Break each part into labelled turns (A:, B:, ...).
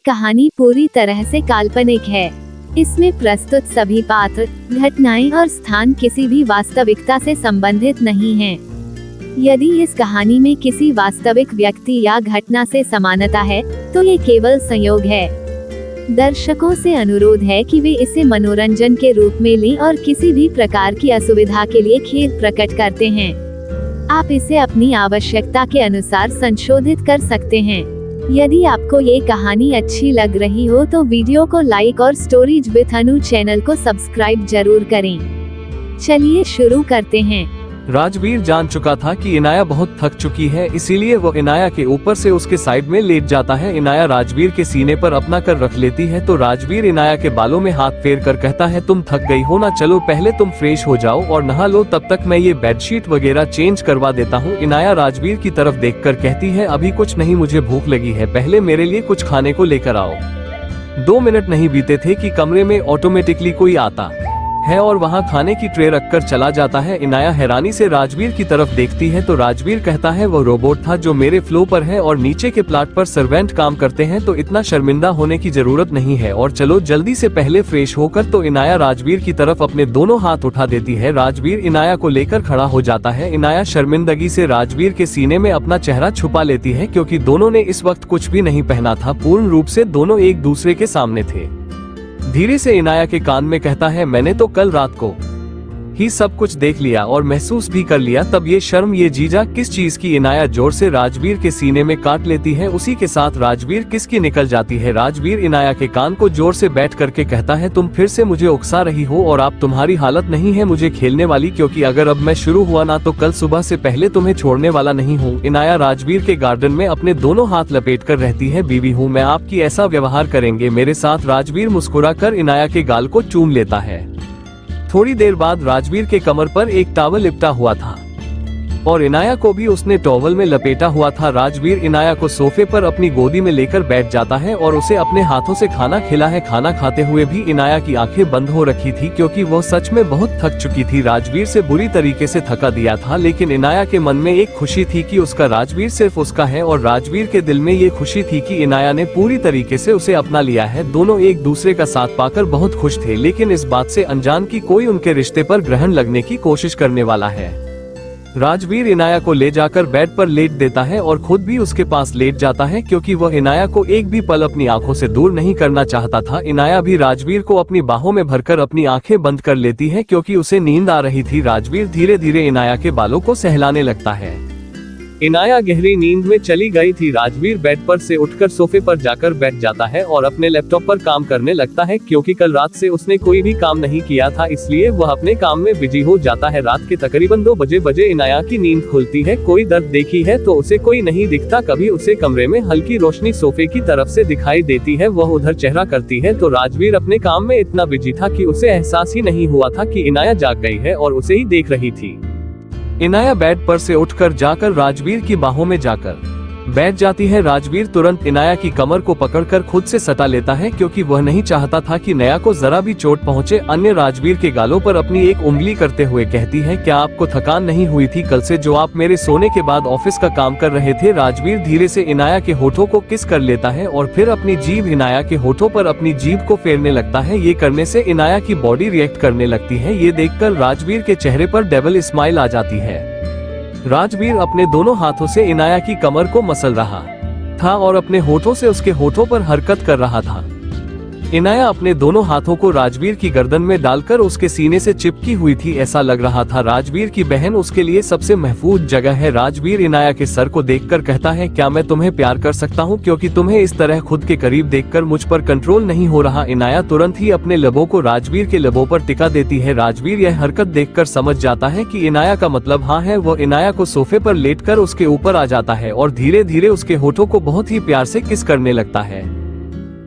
A: कहानी पूरी तरह से काल्पनिक है। इसमें प्रस्तुत सभी पात्र, घटनाएं और स्थान किसी भी वास्तविकता से संबंधित नहीं हैं। यदि इस कहानी में किसी वास्तविक व्यक्ति या घटना से समानता है, तो ये केवल संयोग है। दर्शकों से अनुरोध है कि वे इसे मनोरंजन के रूप में लें और किसी भी प्रकार की असुविधा के लिए खेद प्रकट करते हैं। आप इसे अपनी आवश्यकता के अनुसार संशोधित कर सकते हैं। यदि आपको ये कहानी अच्छी लग रही हो तो वीडियो को लाइक और स्टोरीज विद अनु चैनल को सब्सक्राइब जरूर करें। चलिए शुरू करते हैं।
B: राजवीर जान चुका था कि इनाया बहुत थक चुकी है, इसीलिए वो इनाया के ऊपर से उसके साइड में लेट जाता है। इनाया राजवीर के सीने पर अपना कर रख लेती है तो राजवीर इनाया के बालों में हाथ फेर कर कहता है, तुम थक गई हो ना, चलो पहले तुम फ्रेश हो जाओ और नहा लो, तब तक मैं ये बेडशीट वगैरह चेंज करवा देता हूँ। इनाया राजवीर की तरफ देखकर कहती है, अभी कुछ नहीं, मुझे भूख लगी है, पहले मेरे लिए कुछ खाने को लेकर आओ। 2 मिनट नहीं बीते थे कि कमरे में ऑटोमेटिकली कोई आता है और वहाँ खाने की ट्रे रखकर चला जाता है। इनाया हैरानी से राजवीर की तरफ देखती है तो राजवीर कहता है, वो रोबोट था जो मेरे फ्लो पर है और नीचे के प्लाट पर सर्वेंट काम करते हैं, तो इतना शर्मिंदा होने की जरूरत नहीं है और चलो जल्दी से पहले फ्रेश होकर। तो इनाया राजवीर की तरफ अपने दोनों हाथ उठा देती है। राजवीर इनाया को लेकर खड़ा हो जाता है। इनाया शर्मिंदगी से राजवीर के सीने में अपना चेहरा छुपा लेती है क्योंकि दोनों ने इस वक्त कुछ भी नहीं पहना था। पूर्ण रूप से दोनों एक दूसरे के सामने थे। धीरे से इनाया के कान में कहता है, मैंने तो कल रात को ही सब कुछ देख लिया और महसूस भी कर लिया, तब ये शर्म, ये जीजा किस चीज की। इनाया जोर से राजवीर के सीने में काट लेती है। उसी के साथ राजवीर किसकी निकल जाती है। राजवीर इनाया के कान को जोर से बैठ करके कहता है, तुम फिर से मुझे उकसा रही हो और अब तुम्हारी हालत नहीं है मुझे खेलने वाली, क्योंकि अगर अब मैं शुरू हुआ ना तो कल सुबह से पहले तुम्हें छोड़ने वाला नहीं हूँ। इनाया राजवीर के गार्डन में अपने दोनों हाथ लपेट कर रहती है। बीवी हूँ मैं आपकी, ऐसा व्यवहार करेंगे मेरे साथ। राजवीर मुस्कुरा कर इनाया के गाल को चूम लेता है। थोड़ी देर बाद राजवीर के कमर पर एक टॉवल लिपटा हुआ था और इनाया को भी उसने टॉवल में लपेटा हुआ था। राजवीर इनाया को सोफे पर अपनी गोदी में लेकर बैठ जाता है और उसे अपने हाथों से खाना खिला है। खाना खाते हुए भी इनाया की आंखें बंद हो रखी थी क्योंकि वो सच में बहुत थक चुकी थी। राजवीर से बुरी तरीके से थका दिया था, लेकिन इनाया के मन में एक खुशी थी कि उसका राजवीर सिर्फ उसका है और राजवीर के दिल में ये खुशी थी कि इनाया ने पूरी तरीके से उसे अपना लिया है। दोनों एक दूसरे का साथ पाकर बहुत खुश थे, लेकिन इस बात से अनजान कि कोई उनके रिश्ते पर ग्रहण लगने की कोशिश करने वाला है। राजवीर इनाया को ले जाकर बेड पर लेट देता है और खुद भी उसके पास लेट जाता है क्योंकि वह इनाया को एक भी पल अपनी आंखों से दूर नहीं करना चाहता था। इनाया भी राजवीर को अपनी बाहों में भरकर अपनी आंखें बंद कर लेती है क्योंकि उसे नींद आ रही थी। राजवीर धीरे धीरे इनाया के बालों को सहलाने लगता है। इनाया गहरी नींद में चली गई थी। राजवीर बेड पर से उठकर सोफे पर जाकर बैठ जाता है और अपने लैपटॉप पर काम करने लगता है क्योंकि कल रात से उसने कोई भी काम नहीं किया था, इसलिए वह अपने काम में बिजी हो जाता है। रात के तकरीबन 2 बजे इनाया की नींद खुलती है। कोई दर्द देखी है तो उसे कोई नहीं दिखता। कभी उसे कमरे में हल्की रोशनी सोफे की तरफ से दिखाई देती है, वह उधर चेहरा करती है तो राजवीर अपने काम में इतना बिजी था कि उसे एहसास ही नहीं हुआ था कि इनाया जाग गई है और उसे ही देख रही थी। इनाया बेड पर से उठकर जाकर राजवीर की बाहों में जाकर बैठ जाती है। राजवीर तुरंत इनाया की कमर को पकड़कर खुद से सटा लेता है क्योंकि वह नहीं चाहता था कि नया को जरा भी चोट पहुंचे। अन्य राजवीर के गालों पर अपनी एक उंगली करते हुए कहती है, क्या आपको थकान नहीं हुई थी कल से, जो आप मेरे सोने के बाद ऑफिस का काम कर रहे थे। राजवीर धीरे से इनाया के होठों को किस कर लेता है और फिर अपनी जीभ इनाया के होठों पर अपनी जीभ को फेरने लगता है। ये करने से इनाया की बॉडी रिएक्ट करने लगती है। ये देखकर राजवीर के चेहरे पर डेविल स्माइल आ जाती है। राजवीर अपने दोनों हाथों से इनाया की कमर को मसल रहा था और अपने होठों से उसके होठों पर हरकत कर रहा था। इनाया अपने दोनों हाथों को राजवीर की गर्दन में डालकर उसके सीने से चिपकी हुई थी। ऐसा लग रहा था राजवीर की बहन उसके लिए सबसे महफूज जगह है। राजवीर इनाया के सर को देखकर कहता है, क्या मैं तुम्हें प्यार कर सकता हूँ, क्योंकि तुम्हें इस तरह खुद के करीब देखकर मुझ पर कंट्रोल नहीं हो रहा। इनाया तुरंत ही अपने लबों को राजवीर के लबों पर टिका देती है। राजवीर यह हरकत देखकर समझ जाता है कि इनाया का मतलब हाँ है। वो इनाया को सोफे पर लेटकर उसके ऊपर आ जाता है और धीरे धीरे उसके होठों को बहुत ही प्यार से किस करने लगता है।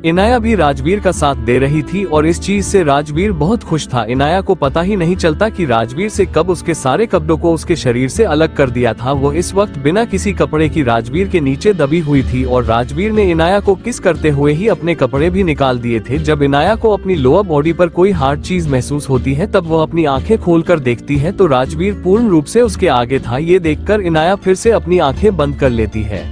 B: इनाया भी राजवीर का साथ दे रही थी और इस चीज से राजवीर बहुत खुश था। इनाया को पता ही नहीं चलता कि राजवीर से कब उसके सारे कपड़ों को उसके शरीर से अलग कर दिया था। वो इस वक्त बिना किसी कपड़े की राजवीर के नीचे दबी हुई थी और राजवीर ने इनाया को किस करते हुए ही अपने कपड़े भी निकाल दिए थे। जब इनाया को अपनी लोअर बॉडी पर कोई हार्ड चीज महसूस होती है तब वो अपनी आंखें खोलकर देखती है तो राजवीर पूर्ण रूप से उसके आगे था। ये देखकर इनाया फिर से अपनी आंखें बंद कर लेती है।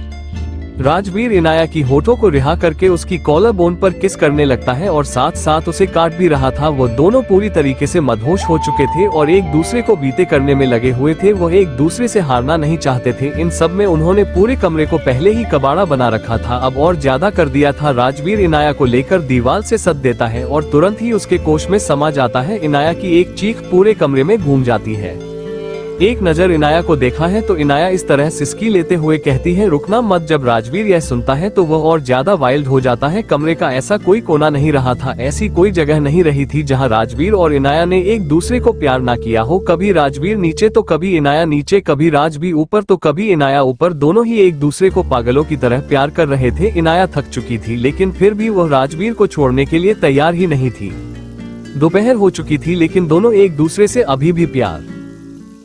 B: राजवीर इनाया की होठों को रिहा करके उसकी कॉलर बोन पर किस करने लगता है और साथ साथ उसे काट भी रहा था। वो दोनों पूरी तरीके से मदहोश हो चुके थे और एक दूसरे को बीते करने में लगे हुए थे। वो एक दूसरे से हारना नहीं चाहते थे। इन सब में उन्होंने पूरे कमरे को पहले ही कबाड़ा बना रखा था, अब और ज्यादा कर दिया था। राजवीर इनाया को लेकर दीवार से सद देता है और तुरंत ही उसके कोश में समा जाता है। इनाया की एक चीख पूरे कमरे में गूंज जाती है। एक नजर इनाया को देखा है तो इनाया इस तरह सिसकी लेते हुए कहती है, रुकना मत। जब राजवीर यह सुनता है तो वह और ज्यादा वाइल्ड हो जाता है। कमरे का ऐसा कोई कोना नहीं रहा था, ऐसी कोई जगह नहीं रही थी जहां राजवीर और इनाया ने एक दूसरे को प्यार ना किया हो। कभी राजवीर नीचे तो कभी इनाया नीचे, कभी राजवीर ऊपर तो कभी इनाया ऊपर। दोनों ही एक दूसरे को पागलों की तरह प्यार कर रहे थे। इनाया थक चुकी थी लेकिन फिर भी वह राजवीर को छोड़ने के लिए तैयार ही नहीं थी। दोपहर हो चुकी थी लेकिन दोनों एक दूसरे से अभी भी प्यार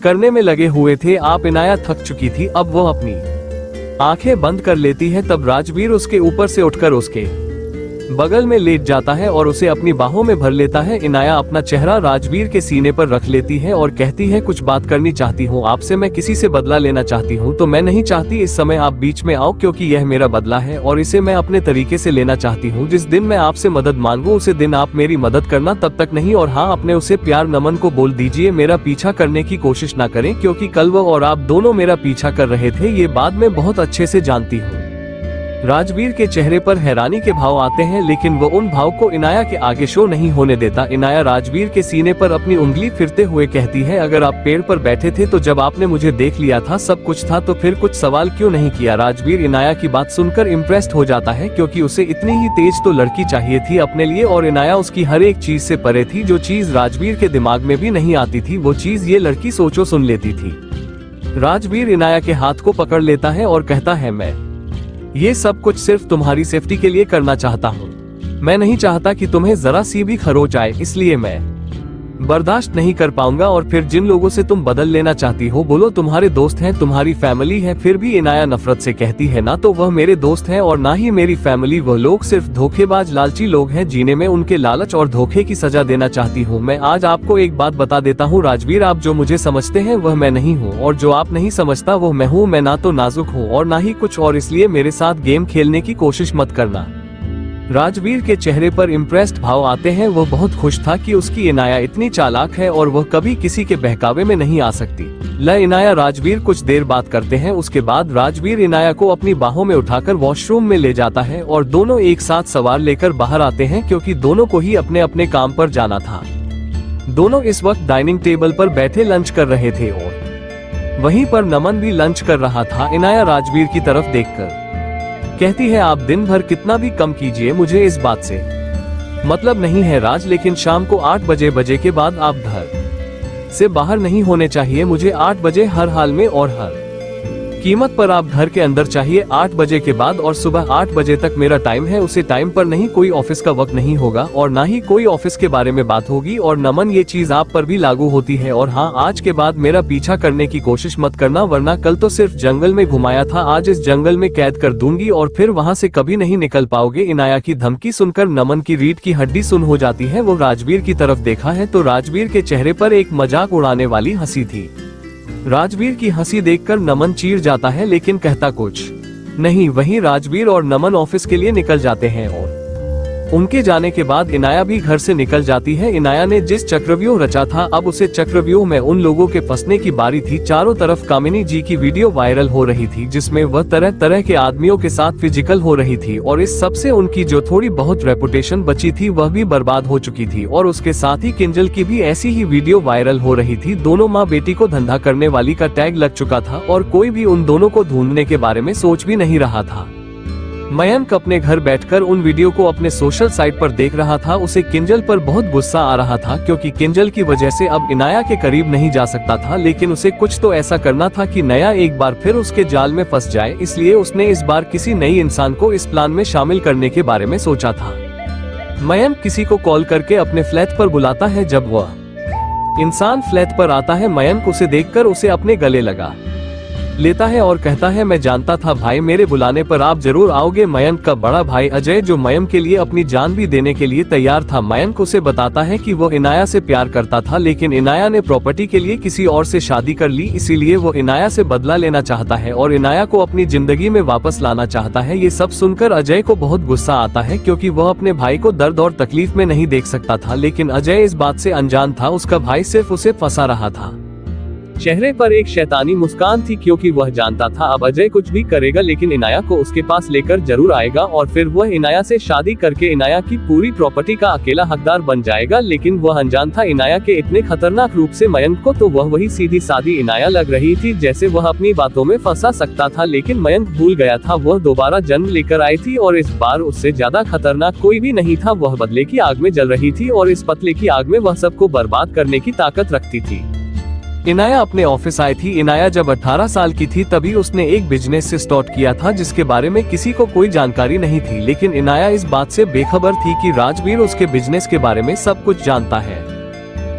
B: करने में लगे हुए थे। आप इनाया थक चुकी थी, अब वो अपनी आंखें बंद कर लेती है। तब राजवीर उसके ऊपर से उठकर उसके बगल में लेट जाता है और उसे अपनी बाहों में भर लेता है। इनाया अपना चेहरा राजवीर के सीने पर रख लेती है और कहती है, कुछ बात करनी चाहती हूँ आपसे। मैं किसी से बदला लेना चाहती हूँ तो मैं नहीं चाहती इस समय आप बीच में आओ, क्योंकि यह मेरा बदला है और इसे मैं अपने तरीके से लेना चाहती हूँ। जिस दिन मैं आपसे मदद मांगू उसे दिन आप मेरी मदद करना, तब तक नहीं। और हाँ, अपने उसे प्यार नमन को बोल दीजिए मेरा पीछा करने की कोशिश ना करें, क्योंकि कल वो और आप दोनों मेरा पीछा कर रहे थे। ये बात मैं बहुत अच्छे से जानती हूँ। राजवीर के चेहरे पर हैरानी के भाव आते हैं लेकिन वो उन भाव को इनाया के आगे शो नहीं होने देता। इनाया राजवीर के सीने पर अपनी उंगली फिरते हुए कहती है, अगर आप पेड़ पर बैठे थे तो जब आपने मुझे देख लिया था सब कुछ था, तो फिर कुछ सवाल क्यों नहीं किया? राजवीर इनाया की बात सुनकर इम्प्रेस्ड हो जाता है, क्योंकि उसे इतनी ही तेज तो लड़की चाहिए थी अपने लिए और इनाया उसकी हर एक चीज से परे थी। जो चीज राजवीर के दिमाग में भी नहीं आती थी वो चीज ये लड़की सोचो सुन लेती थी। राजवीर इनाया के हाथ को पकड़ लेता है और कहता है, मैं ये सब कुछ सिर्फ तुम्हारी सेफ्टी के लिए करना चाहता हूँ। मैं नहीं चाहता कि तुम्हें जरा सी भी खरोच आए, इसलिए मैं बर्दाश्त नहीं कर पाऊंगा। और फिर जिन लोगों से तुम बदल लेना चाहती हो, बोलो तुम्हारे दोस्त हैं, तुम्हारी फैमिली है। फिर भी इनाया नफरत से कहती है, ना तो वह मेरे दोस्त हैं और ना ही मेरी फैमिली। वह लोग सिर्फ धोखेबाज लालची लोग हैं, जीने में उनके लालच और धोखे की सजा देना चाहती हूँ। मैं आज आपको एक बात बता देता हूँ राजवीर, आप जो मुझे समझते हैं वह मैं नहीं हूँ और जो आप नहीं समझता वो मैं हूँ। मैं ना तो नाजुक हूँ और ना ही कुछ और, इसलिए मेरे साथ गेम खेलने की कोशिश मत करना। राजवीर के चेहरे पर इम्प्रेस्ड भाव आते हैं। वह बहुत खुश था कि उसकी इनाया इतनी चालाक है और वह कभी किसी के बहकावे में नहीं आ सकती। इनाया राजवीर कुछ देर बात करते हैं। उसके बाद राजवीर इनाया को अपनी बाहों में उठाकर वॉशरूम में ले जाता है और दोनों एक साथ सवार लेकर बाहर आते हैं, क्योंकि दोनों को ही अपने अपने काम पर जाना था। दोनों इस वक्त डाइनिंग टेबल पर बैठे लंच कर रहे थे और वहीं पर नमन भी लंच कर रहा था। इनाया राजवीर की तरफ देखकर कहती है, आप दिन भर कितना भी कम कीजिए, मुझे इस बात से मतलब नहीं है राज, लेकिन शाम को 8 बजे के बाद आप घर से बाहर नहीं होने चाहिए। मुझे 8 बजे हर हाल में और हर कीमत पर आप घर के अंदर चाहिए 8 बजे के बाद, और सुबह 8 बजे तक मेरा टाइम है, उसे टाइम पर नहीं, कोई ऑफिस का वक्त नहीं होगा और ना ही कोई ऑफिस के बारे में बात होगी। और नमन, ये चीज आप पर भी लागू होती है। और हाँ, आज के बाद मेरा पीछा करने की कोशिश मत करना, वरना कल तो सिर्फ जंगल में घुमाया था, आज इस जंगल में कैद कर दूंगी और फिर वहाँ से कभी नहीं निकल पाओगे। इनाया की धमकी सुनकर नमन की रीढ़ की हड्डी सुन हो जाती है। वो राजवीर की तरफ देखा है तो राजवीर के चेहरे पर एक मजाक उड़ाने वाली हंसी थी। राजवीर की हंसी देखकर नमन चीर जाता है लेकिन कहता कुछ नहीं। वहीं राजवीर और नमन ऑफिस के लिए निकल जाते हैं और उनके जाने के बाद इनाया भी घर से निकल जाती है। इनाया ने जिस चक्रव्यूह रचा था, अब उसे चक्रव्यूह में उन लोगों के फंसने की बारी थी। चारों तरफ कामिनी जी की वीडियो वायरल हो रही थी, जिसमें वह तरह तरह के आदमियों के साथ फिजिकल हो रही थी और इस सबसे उनकी जो थोड़ी बहुत रेपुटेशन बची थी वह भी बर्बाद हो चुकी थी। और उसके साथ ही किंजल की भी ऐसी ही वीडियो वायरल हो रही थी। दोनों माँ बेटी को धंधा करने वाली का टैग लग चुका था और कोई भी उन दोनों को ढूंढने के बारे में सोच भी नहीं रहा था। मयंक अपने घर बैठकर उन वीडियो को अपने सोशल साइट पर देख रहा था। उसे किंजल पर बहुत गुस्सा आ रहा था, क्योंकि किंजल की वजह से अब इनाया के करीब नहीं जा सकता था, लेकिन उसे कुछ तो ऐसा करना था कि नया एक बार फिर उसके जाल में फंस जाए। इसलिए उसने इस बार किसी नई इंसान को इस प्लान में शामिल करने के बारे में सोचा था। मयंक किसी को कॉल करके अपने फ्लैट पर बुलाता है। जब वह इंसान फ्लैट पर आता है, मयंक उसे देखकर उसे अपने गले लगा लेता है और कहता है, मैं जानता था भाई, मेरे बुलाने पर आप जरूर आओगे। मयंक का बड़ा भाई अजय, जो मयंक के लिए अपनी जान भी देने के लिए तैयार था, मयंक उसे बताता है कि वो इनाया से प्यार करता था, लेकिन इनाया ने प्रॉपर्टी के लिए किसी और से शादी कर ली, इसीलिए वो इनाया से बदला लेना चाहता है और इनाया को अपनी जिंदगी में वापस लाना चाहता है। ये सब सुनकर अजय को बहुत गुस्सा आता है, क्योंकि वह अपने भाई को दर्द और तकलीफ में नहीं देख सकता था, लेकिन अजय इस बात से अनजान था, उसका भाई सिर्फ उसे फंसा रहा था। चेहरे पर एक शैतानी मुस्कान थी, क्योंकि वह जानता था अब अजय कुछ भी करेगा लेकिन इनाया को उसके पास लेकर जरूर आएगा और फिर वह इनाया से शादी करके इनाया की पूरी प्रॉपर्टी का अकेला हकदार बन जाएगा। लेकिन वह अनजान था इनाया के इतने खतरनाक रूप से मयंक को, तो वह वही सीधी सादी इनाया लग रही थी, जैसे वह अपनी बातों में फंसा सकता था। लेकिन मयंक भूल गया था, वह दोबारा जन्म लेकर आई थी और इस बार उससे ज्यादा खतरनाक कोई भी नहीं था। वह बदले की आग में जल रही थी और इस पतले की आग में वह सबको बर्बाद करने की ताकत रखती थी। इनाया अपने ऑफिस आई थी। इनाया जब 18 साल की थी तभी उसने एक बिजनेस से स्टार्ट किया था, जिसके बारे में किसी को कोई जानकारी नहीं थी, लेकिन इनाया इस बात से बेखबर थी कि राजवीर उसके बिजनेस के बारे में सब कुछ जानता है।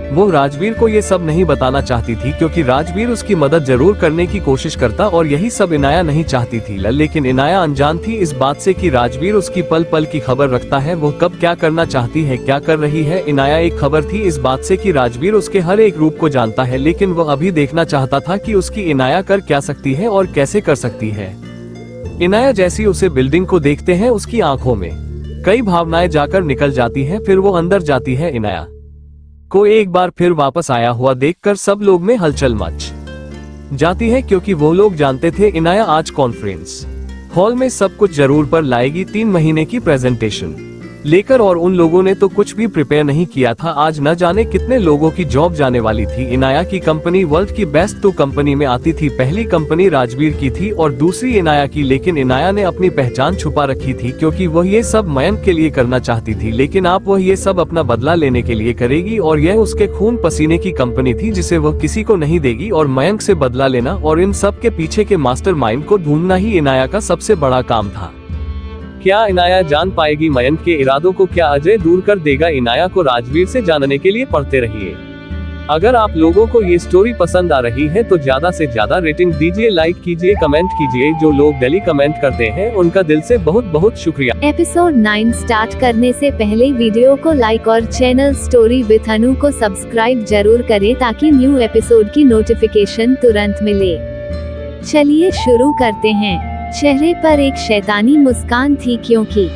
B: वो राजवीर को ये सब नहीं बताना चाहती थी, क्योंकि राजवीर उसकी मदद जरूर करने की कोशिश करता और यही सब इनाया नहीं चाहती थी। लेकिन इनाया अनजान थी इस बात से कि राजवीर उसकी पल पल की खबर रखता है, वो कब क्या करना चाहती है, क्या कर रही है। इनाया एक खबर थी इस बात से कि राजवीर उसके हर एक रूप को जानता है, लेकिन वह अभी देखना चाहता था कि उसकी इनाया कर क्या सकती है और कैसे कर सकती है। इनाया जैसी उसे बिल्डिंग को देखते हैं, उसकी आंखों में कई भावनाएं जाकर निकल जाती हैं, फिर वो अंदर जाती है। इनाया को एक बार फिर वापस आया हुआ देखकर सब लोग में हलचल मच जाती है, क्योंकि वो लोग जानते थे इनाया आज कॉन्फ्रेंस हॉल में सब कुछ जरूर पर लाएगी, 3 महीने की प्रेजेंटेशन लेकर, और उन लोगों ने तो कुछ भी प्रिपेयर नहीं किया था। आज न जाने कितने लोगों की जॉब जाने वाली थी। इनाया की कंपनी वर्ल्ड की बेस्ट 2 कंपनी में आती थी। पहली कंपनी राजवीर की थी और दूसरी इनाया की, लेकिन इनाया ने अपनी पहचान छुपा रखी थी, क्योंकि वह ये सब मयंक के लिए करना चाहती थी। लेकिन आप वह ये सब अपना बदला लेने के लिए करेगी और यह उसके खून पसीने की कंपनी थी, जिसे वह किसी को नहीं देगी, और मयंक से बदला लेना और इन सब के पीछे के मास्टरमाइंड को ढूंढना ही इनाया का सबसे बड़ा काम था। क्या इनाया जान पाएगी मयंक के इरादों को? क्या अजय दूर कर देगा इनाया को? राजवीर से जानने के लिए पढ़ते रहिए। अगर आप लोगों को ये स्टोरी पसंद आ रही है तो ज्यादा से ज्यादा रेटिंग दीजिए, लाइक कीजिए, कमेंट कीजिए। जो लोग डेली कमेंट करते हैं उनका दिल से बहुत बहुत शुक्रिया।
A: एपिसोड 9 स्टार्ट करने से पहले वीडियो को लाइक और चैनल स्टोरी विद अनु को सब्सक्राइब जरूर करें, ताकि न्यू एपिसोड की नोटिफिकेशन तुरंत मिले। चलिए शुरू करते हैं। चेहरे पर एक शैतानी मुस्कान थी, क्योंकि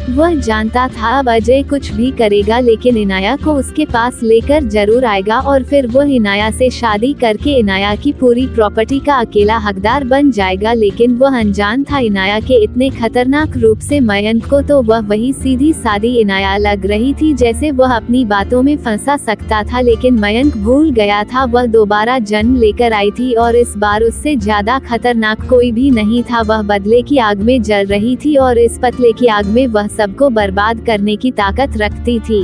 A: वह जानता था अब अजय कुछ भी करेगा लेकिन इनाया को उसके पास लेकर जरूर आएगा और फिर वह इनाया से शादी करके इनाया की पूरी प्रॉपर्टी का अकेला हकदार बन जाएगा। लेकिन वह अनजान था इनाया के इतने खतरनाक रूप से मयंक को, तो वह वही सीधी सादी इनाया लग रही थी, जैसे वह अपनी बातों में फंसा सकता था। लेकिन मयंक भूल गया था, वह दोबारा जन्म लेकर आई थी और इस बार उससे ज्यादा खतरनाक कोई भी नहीं था। वह बदले की आग में जल रही थी और इस पतले की आग में वह सबको बर्बाद करने की ताकत रखती थी।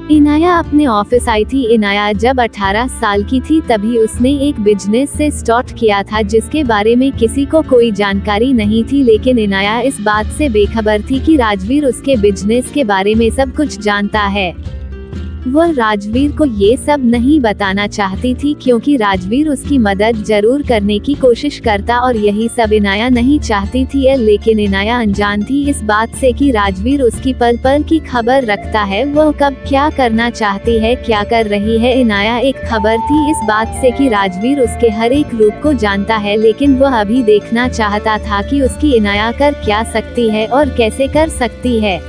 A: इनाया अपने ऑफिस आई थी। इनाया जब 18 साल की थी तभी उसने एक बिजनेस से स्टार्ट किया था, जिसके बारे में किसी को कोई जानकारी नहीं थी। लेकिन इनाया इस बात से बेखबर थी कि राजवीर उसके बिजनेस के बारे में सब कुछ जानता है। वह राजवीर को ये सब नहीं बताना चाहती थी, क्योंकि राजवीर उसकी मदद जरूर करने की कोशिश करता और यही सब इनाया नहीं चाहती थी। लेकिन इनाया अनजान थी इस बात से कि राजवीर उसकी पल पल की खबर रखता है, वह कब क्या करना चाहती है, क्या कर रही है। इनाया एक खबर थी इस बात से कि राजवीर उसके हर एक रूप को जानता है, लेकिन वह अभी देखना चाहता था कि उसकी इनाया कर क्या सकती है और कैसे कर सकती है।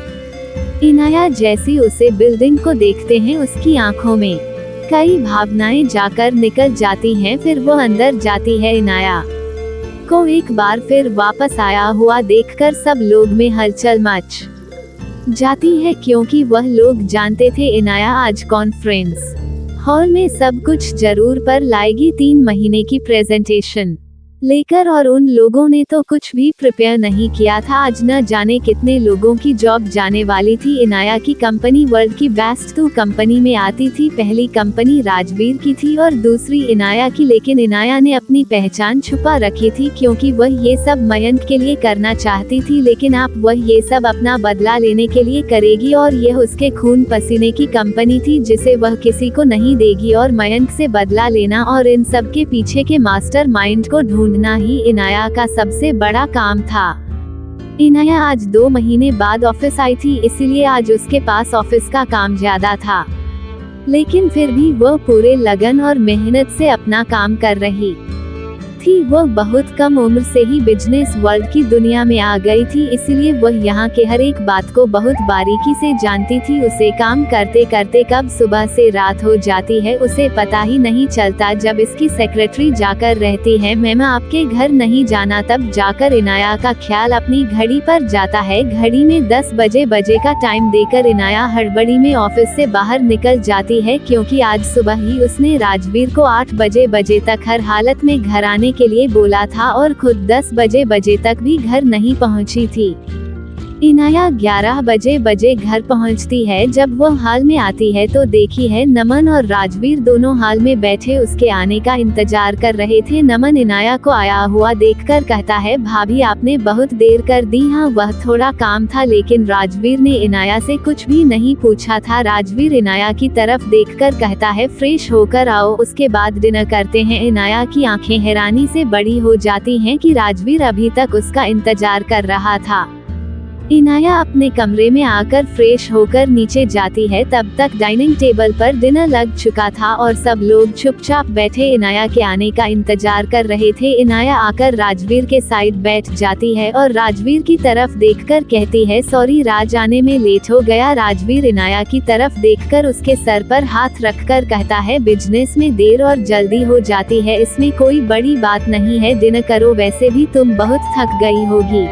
A: इनाया जैसी उसे बिल्डिंग को देखते हैं, उसकी आंखों में कई भावनाएं जाकर निकल जाती हैं, फिर वो अंदर जाती है। इनाया को एक बार फिर वापस आया हुआ देखकर सब लोग में हलचल मच जाती है, क्योंकि वह लोग जानते थे इनाया आज कॉन्फ्रेंस हॉल में सब कुछ जरूर पर लाएगी, 3 महीने की प्रेजेंटेशन लेकर। और उन लोगों ने तो कुछ भी प्रिपेयर नहीं किया था। आज न जाने कितने लोगों की जॉब जाने वाली थी। इनाया की कंपनी वर्ल्ड की बेस्ट 2 कंपनी में आती थी। पहली कंपनी राजवीर की थी और दूसरी इनाया की, लेकिन इनाया ने अपनी पहचान छुपा रखी थी, क्योंकि वह ये सब मयंक के लिए करना चाहती थी। लेकिन अब वह ये सब अपना बदला लेने के लिए करेगी और यह उसके खून पसीने की कंपनी थी, जिसे वह किसी को नहीं देगी। और मयंक से बदला लेना और इन सब के पीछे के मास्टरमाइंड को ढूंढ ढूंढना ही इनाया का सबसे बड़ा काम था। इनाया आज 2 महीने बाद ऑफिस आई थी, इसीलिए आज उसके पास ऑफिस का काम ज्यादा था, लेकिन फिर भी वह पूरे लगन और मेहनत से अपना काम कर रही थी। वह बहुत कम उम्र से ही बिजनेस वर्ल्ड की दुनिया में आ गई थी, इसीलिए वह यहाँ के हर एक बात को बहुत बारीकी से जानती थी। उसे काम करते करते कब सुबह से रात हो जाती है उसे पता ही नहीं चलता। जब इसकी सेक्रेटरी जाकर रहती है मैम आपके घर नहीं जाना, तब जाकर इनाया का ख्याल अपनी घड़ी पर जाता है। घड़ी में 10 बजे का टाइम देकर इनाया हड़बड़ी में ऑफिस से बाहर निकल जाती है, क्योंकि आज सुबह ही उसने राजवीर को 8 बजे तक हर हालत में घर आने के लिए बोला था और खुद 10 बजे तक भी घर नहीं पहुंची थी। इनाया 11 बजे घर पहुंचती है। जब वह हॉल में आती है तो देखी है नमन और राजवीर दोनों हॉल में बैठे उसके आने का इंतजार कर रहे थे। नमन इनाया को आया हुआ देखकर कहता है, भाभी आपने बहुत देर कर दी। हाँ, वह थोड़ा काम था, लेकिन राजवीर ने इनाया से कुछ भी नहीं पूछा था। राजवीर इनाया की तरफ देखकर कहता है, फ्रेश होकर आओ, उसके बाद डिनर करते हैं। इनाया की आंखें हैरानी से बड़ी हो जाती हैं कि राजवीर अभी तक उसका इंतजार कर रहा था। इनाया अपने कमरे में आकर फ्रेश होकर नीचे जाती है। तब तक डाइनिंग टेबल पर डिनर लग चुका था और सब लोग चुपचाप बैठे इनाया के आने का इंतजार कर रहे थे। इनाया आकर राजवीर के साइड बैठ जाती है और राजवीर की तरफ देखकर कहती है, सॉरी राज, आने में लेट हो गया। राजवीर इनाया की तरफ देखकर उसके सर पर हाथ रखकर कहता है, बिजनेस में देर और जल्दी हो जाती है, इसमें कोई बड़ी बात नहीं है, डिनर करो, वैसे भी तुम बहुत थक गई होगी।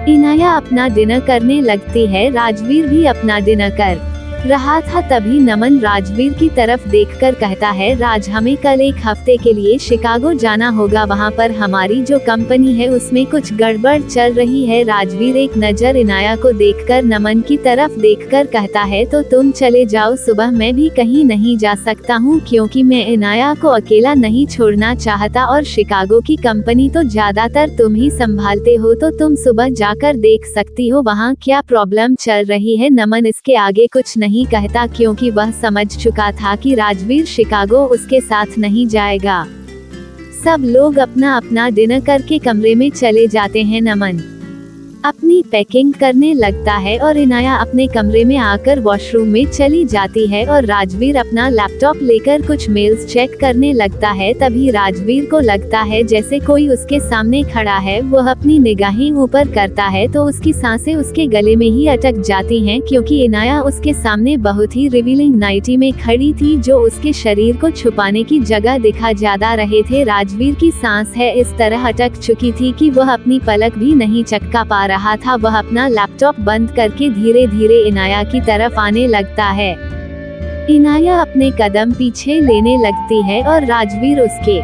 A: इनाया अपना डिनर करने लगती है। राजवीर भी अपना डिनर कर रहा था। तभी नमन राजवीर की तरफ देखकर कहता है, राज, हमें कल 1 हफ्ते के लिए शिकागो जाना होगा, वहाँ पर हमारी जो कंपनी है उसमें कुछ गड़बड़ चल रही है। राजवीर एक नज़र इनाया को देखकर नमन की तरफ देखकर कहता है, तो तुम चले जाओ, सुबह मैं भी कहीं नहीं जा सकता हूँ, क्योंकि मैं इनाया को अकेला नहीं छोड़ना चाहता और शिकागो की कंपनी तो ज्यादातर तुम ही संभालते हो, तो तुम सुबह जाकर देख सकती हो वहाँ क्या प्रॉब्लम चल रही है। नमन इसके आगे कुछ नहीं कहता, क्योंकि वह समझ चुका था कि राजवीर शिकागो उसके साथ नहीं जाएगा। सब लोग अपना अपना डिनर करके कमरे में चले जाते हैं। नमन अपनी पैकिंग करने लगता है और इनाया अपने कमरे में आकर वॉशरूम में चली जाती है और राजवीर अपना लैपटॉप लेकर कुछ मेल्स चेक करने लगता है। तभी राजवीर को लगता है जैसे कोई उसके सामने खड़ा है। वह अपनी निगाहें ऊपर करता है तो उसकी सांसें उसके गले में ही अटक जाती हैं, क्योंकि इनाया उसके सामने बहुत ही रिवीलिंग नाइटी में खड़ी थी, जो उसके शरीर को छुपाने की जगह दिखा ज्यादा रहे थे। राजवीर की सांस है इस तरह अटक चुकी थी कि वह अपनी पलक भी नहीं चटका पा रहा था। वह अपना लैपटॉप बंद करके धीरे धीरे इनाया की तरफ आने लगता है। इनाया अपने कदम पीछे लेने लगती है और राजवीर उसके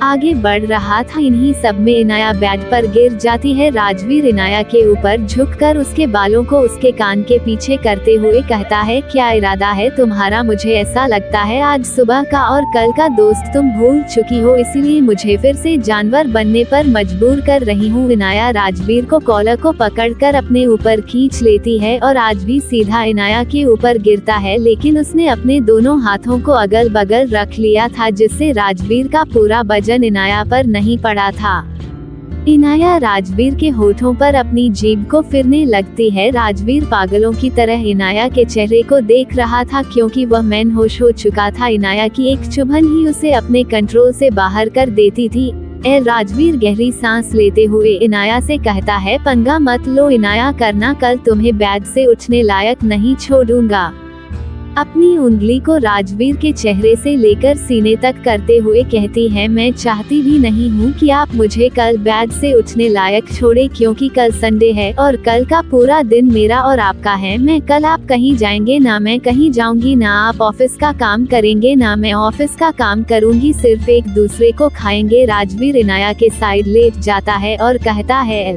A: आगे बढ़ रहा था। इन्हीं सब में इनाया बेड पर गिर जाती है। राजवीर इनाया के ऊपर झुककर उसके बालों को उसके कान के पीछे करते हुए कहता है, क्या इरादा है तुम्हारा? मुझे ऐसा लगता है आज सुबह का और कल का दोस्त तुम भूल चुकी हो, इसीलिए मुझे फिर से जानवर बनने पर मजबूर कर रही हूँ। इनाया राजवीर को कॉलर को पकड़कर अपने ऊपर खींच लेती है और आज भी सीधा इनाया के ऊपर गिरता है, लेकिन उसने अपने दोनों हाथों को अगल बगल रख लिया था, जिससे राजवीर का पूरा वजन इनाया पर नहीं पड़ा था। इनाया राजवीर के होठों पर अपनी जीभ को फिरने लगती है। राजवीर पागलों की तरह इनाया के चेहरे को देख रहा था, क्योंकि वह मैनहोश हो चुका था। इनाया की एक चुभन ही उसे अपने कंट्रोल से बाहर कर देती थी। राजवीर गहरी सांस लेते हुए इनाया से कहता है, पंगा मत लो इनाया, करना, कल तुम्हें बेड से उठने लायक नहीं छोड़ूंगा। अपनी उंगली को राजवीर के चेहरे से लेकर सीने तक करते हुए कहती है, मैं चाहती भी नहीं हूँ कि आप मुझे कल बेड से उठने लायक छोड़े, क्योंकि कल संडे है और कल का पूरा दिन मेरा और आपका है। मैं कल आप कहीं जाएंगे ना मैं कहीं जाऊंगी, ना आप ऑफिस का काम करेंगे ना मैं ऑफिस का काम करूंगी, सिर्फ एक दूसरे को खाएंगे। राजवीर इनाया के साइड लेट जाता है और कहता है।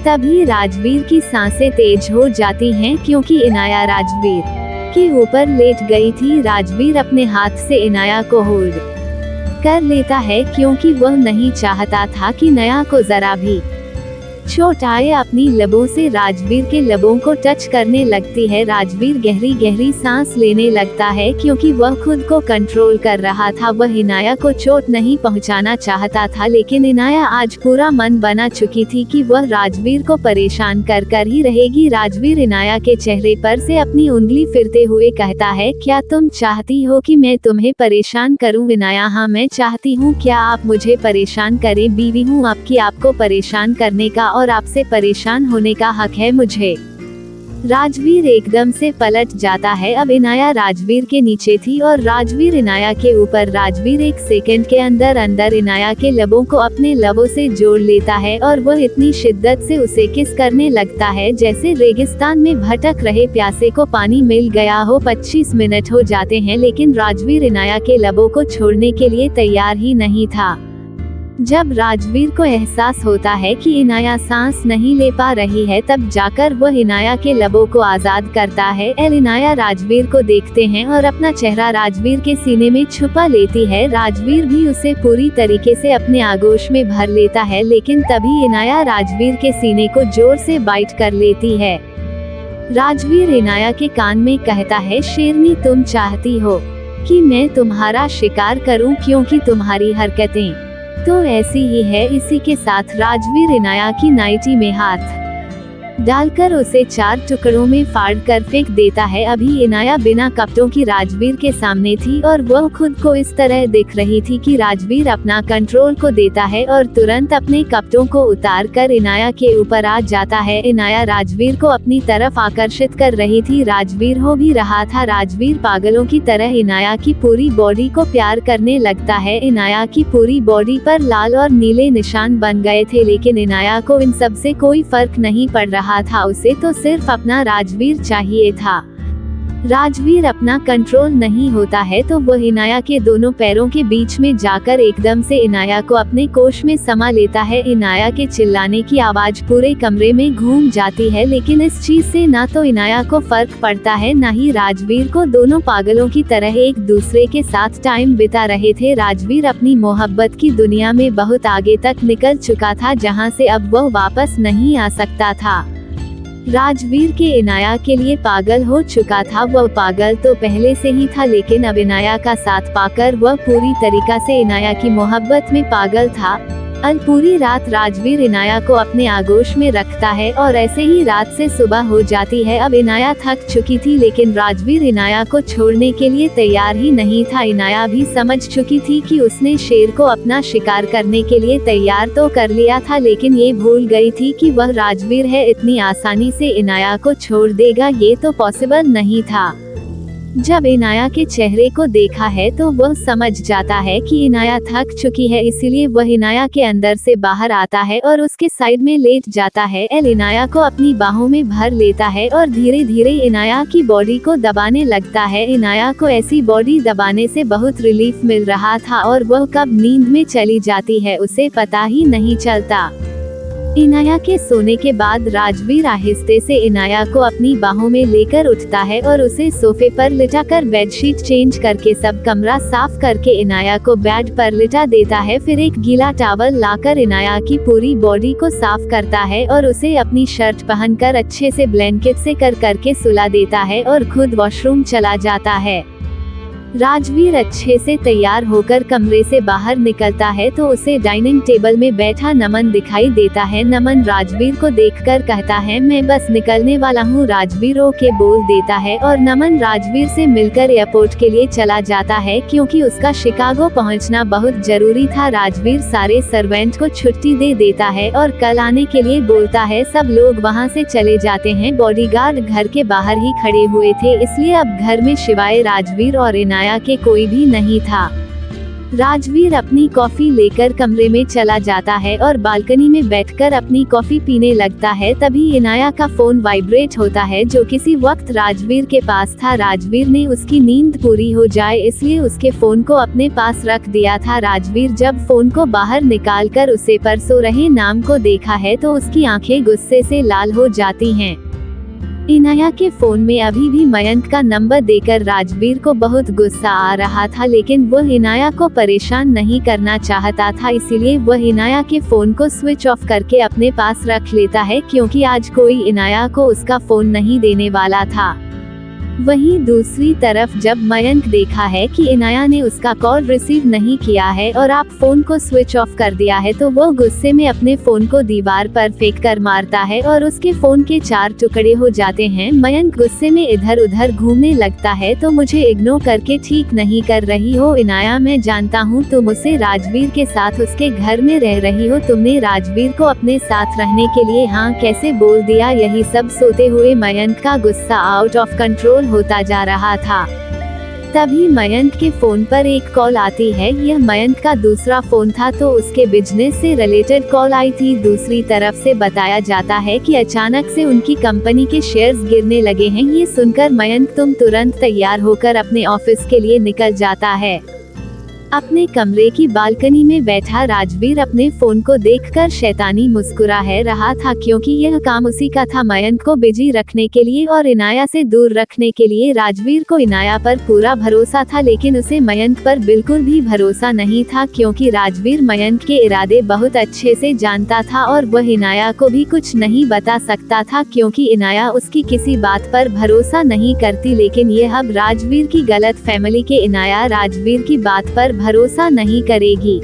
A: तभी राजवीर की सांसें तेज हो जाती हैं, क्योंकि इनाया राजवीर के ऊपर लेट गई थी। राजवीर अपने हाथ से इनाया को होल्ड कर लेता है, क्योंकि वह नहीं चाहता था कि इनाया को जरा भी चोट आए अपनी लबों से राजवीर के लबों को टच करने लगती है। राजवीर गहरी गहरी सांस लेने लगता है क्योंकि वह खुद को कंट्रोल कर रहा था। वह इनाया को चोट नहीं पहुंचाना चाहता था, लेकिन इनाया आज पूरा मन बना चुकी थी कि वह राजवीर को परेशान कर कर ही रहेगी। राजवीर इनाया के चेहरे पर से अपनी उंगली फिरते हुए कहता है, क्या तुम चाहती हो कि मैं तुम्हें परेशान करूं? इनाया, हाँ मैं चाहती हूं। क्या आप मुझे परेशान करें? बीवी हूं आपकी, आपको परेशान करने का और आपसे परेशान होने का हक है मुझे। राजवीर एकदम से पलट जाता है। अब इनाया राजवीर के नीचे थी और राजवीर इनाया के ऊपर। राजवीर एक सेकंड के अंदर अंदर इनाया के लबों को अपने लबों से जोड़ लेता है और वह इतनी शिद्दत से उसे किस करने लगता है जैसे रेगिस्तान में भटक रहे प्यासे को पानी मिल गया हो। 25 मिनट हो जाते हैं लेकिन राजवीर इनाया के लबों को छोड़ने के लिए तैयार ही नहीं था। जब राजवीर को एहसास होता है कि इनाया सांस नहीं ले पा रही है, तब जाकर वह इनाया के लबों को आजाद करता है। इनाया राजवीर को देखते हैं और अपना चेहरा राजवीर के सीने में छुपा लेती है। राजवीर भी उसे पूरी तरीके से अपने आगोश में भर लेता है, लेकिन तभी इनाया राजवीर के सीने को जोर से बाइट कर लेती है। राजवीर इनाया के कान में कहता है, शेरनी तुम चाहती हो कि मैं तुम्हारा शिकार करूं क्योंकि तुम्हारी हरकतें तो ऐसी ही है। इसी के साथ राजवीर इनाया की नाइटी में हाथ डालकर उसे 4 टुकड़ों में फाड़ कर फेंक देता है। अभी इनाया बिना कपड़ों की राजवीर के सामने थी और वह खुद को इस तरह दिख रही थी कि राजवीर अपना कंट्रोल को देता है और तुरंत अपने कपड़ों को उतार कर इनाया के ऊपर आ जाता है। इनाया राजवीर को अपनी तरफ आकर्षित कर रही थी, राजवीर हो भी रहा था। राजवीर पागलों की तरह इनाया की पूरी बॉडी को प्यार करने लगता है। इनाया की पूरी बॉडी पर लाल और नीले निशान बन गए थे, लेकिन इनाया को इन सब से कोई फर्क नहीं पड़ रहा था। उसे तो सिर्फ अपना राजवीर चाहिए था। राजवीर अपना कंट्रोल नहीं होता है तो वह इनाया के दोनों पैरों के बीच में जाकर एकदम से इनाया को अपने कोश में समा लेता है। इनाया के चिल्लाने की आवाज पूरे कमरे में घूम जाती है, लेकिन इस चीज से ना तो इनाया को फर्क पड़ता है ना ही राजवीर को। दोनों पागलों की तरह एक दूसरे के साथ टाइम बिता रहे थे। राजवीर अपनी मोहब्बत की दुनिया में बहुत आगे तक निकल चुका था, जहां से अब वह वापस नहीं आ सकता था। राजवीर के इनाया के लिए पागल हो चुका था। वह पागल तो पहले से ही था, लेकिन अब इनाया का साथ पाकर वह पूरी तरीका से इनाया की मोहब्बत में पागल था। पूरी रात राजवीर इनाया को अपने आगोश में रखता है और ऐसे ही रात से सुबह हो जाती है। अब इनाया थक चुकी थी, लेकिन राजवीर इनाया को छोड़ने के लिए तैयार ही नहीं था। इनाया भी समझ चुकी थी कि उसने शेर को अपना शिकार करने के लिए तैयार तो कर लिया था, लेकिन ये भूल गई थी कि वह राजवीर है। इतनी आसानी से इनाया को छोड़ देगा ये तो पॉसिबल नहीं था। जब इनाया के चेहरे को देखा है तो वह समझ जाता है कि इनाया थक चुकी है, इसीलिए वह इनाया के अंदर से बाहर आता है और उसके साइड में लेट जाता है। इनाया को अपनी बाहों में भर लेता है और धीरे धीरे इनाया की बॉडी को दबाने लगता है। इनाया को ऐसी बॉडी दबाने से बहुत रिलीफ मिल रहा था और वह कब नींद में चली जाती है उसे पता ही नहीं चलता। इनाया के सोने के बाद राजवीर आहिस्ते से इनाया को अपनी बाहों में लेकर उठता है और उसे सोफे पर लिटाकर बेडशीट चेंज करके सब कमरा साफ करके इनाया को बेड पर लिटा देता है। फिर एक गीला टॉवल लाकर इनाया की पूरी बॉडी को साफ करता है और उसे अपनी शर्ट पहनकर अच्छे से ब्लैंकेट से कर करके सुला देता है और खुद वॉशरूम चला जाता है। राजवीर अच्छे से तैयार होकर कमरे से बाहर निकलता है तो उसे डाइनिंग टेबल में बैठा नमन दिखाई देता है। नमन राजवीर को देखकर कहता है, मैं बस निकलने वाला हूँ। राजवीर ओके बोल देता है और नमन राजवीर से मिलकर एयरपोर्ट के लिए चला जाता है क्योंकि उसका शिकागो पहुँचना बहुत जरूरी था। राजवीर सारे सर्वेंट को छुट्टी दे देता है और कल आने के लिए बोलता है। सब लोग वहाँ से चले जाते हैं। बॉडीगार्ड घर के बाहर ही खड़े हुए थे, इसलिए अब घर में सिवाय राजवीर और इनाया के कोई भी नहीं था। राजवीर अपनी कॉफी लेकर कमरे में चला जाता है और बालकनी में बैठकर अपनी कॉफी पीने लगता है। तभी इनाया का फोन वाइब्रेट होता है जो किसी वक्त राजवीर के पास था। राजवीर ने उसकी नींद पूरी हो जाए इसलिए उसके फोन को अपने पास रख दिया था। राजवीर जब फोन को बाहर निकालकर उसे पर सो रहे नाम को देखा है तो उसकी आंखें गुस्से से लाल हो जाती हैं। इनाया के फोन में अभी भी मयंक का नंबर देकर राजवीर को बहुत गुस्सा आ रहा था, लेकिन वह इनाया को परेशान नहीं करना चाहता था, इसीलिए वह इनाया के फोन को स्विच ऑफ करके अपने पास रख लेता है, क्योंकि आज कोई इनाया को उसका फोन नहीं देने वाला था। वहीं दूसरी तरफ जब मयंक देखा है कि इनाया ने उसका कॉल रिसीव नहीं किया है और आप फोन को स्विच ऑफ कर दिया है, तो वो गुस्से में अपने फोन को दीवार पर फेंक कर मारता है और उसके फोन के 4 टुकड़े हो जाते हैं। मयंक गुस्से में इधर उधर घूमने लगता है, तो मुझे इग्नोर करके ठीक नहीं कर रही हो इनाया, मैं जानता हूँ तुम उसे राजवीर के साथ उसके घर में रह रही हो, तुमने राजवीर को अपने साथ रहने के लिए हाँ कैसे बोल दिया। यही सब सोते हुए मयंक का गुस्सा आउट ऑफ कंट्रोल होता जा रहा था। तभी मयंक के फोन पर एक कॉल आती है। यह मयंक का दूसरा फोन था, तो उसके बिजनेस से रिलेटेड कॉल आई थी। दूसरी तरफ से बताया जाता है कि अचानक से उनकी कंपनी के शेयर्स गिरने लगे हैं। ये सुनकर मयंक तुरंत तैयार होकर अपने ऑफिस के लिए निकल जाता है। अपने कमरे की बालकनी में बैठा राजवीर अपने फोन को देखकर शैतानी मुस्कुरा रहा था, क्योंकि यह काम उसी का था, मयंक को बिजी रखने के लिए और इनाया से दूर रखने के लिए। राजवीर को इनाया पर पूरा भरोसा था, लेकिन उसे मयंक पर बिल्कुल भी भरोसा नहीं था, क्योंकि राजवीर मयंक के इरादे बहुत अच्छे से जानता था और वह इनाया को भी कुछ नहीं बता सकता था, क्योंकि इनाया उसकी किसी बात पर भरोसा नहीं करती। लेकिन यह अब राजवीर की गलत फैमिली के इनाया राजवीर की बात पर भरोसा नहीं करेगी।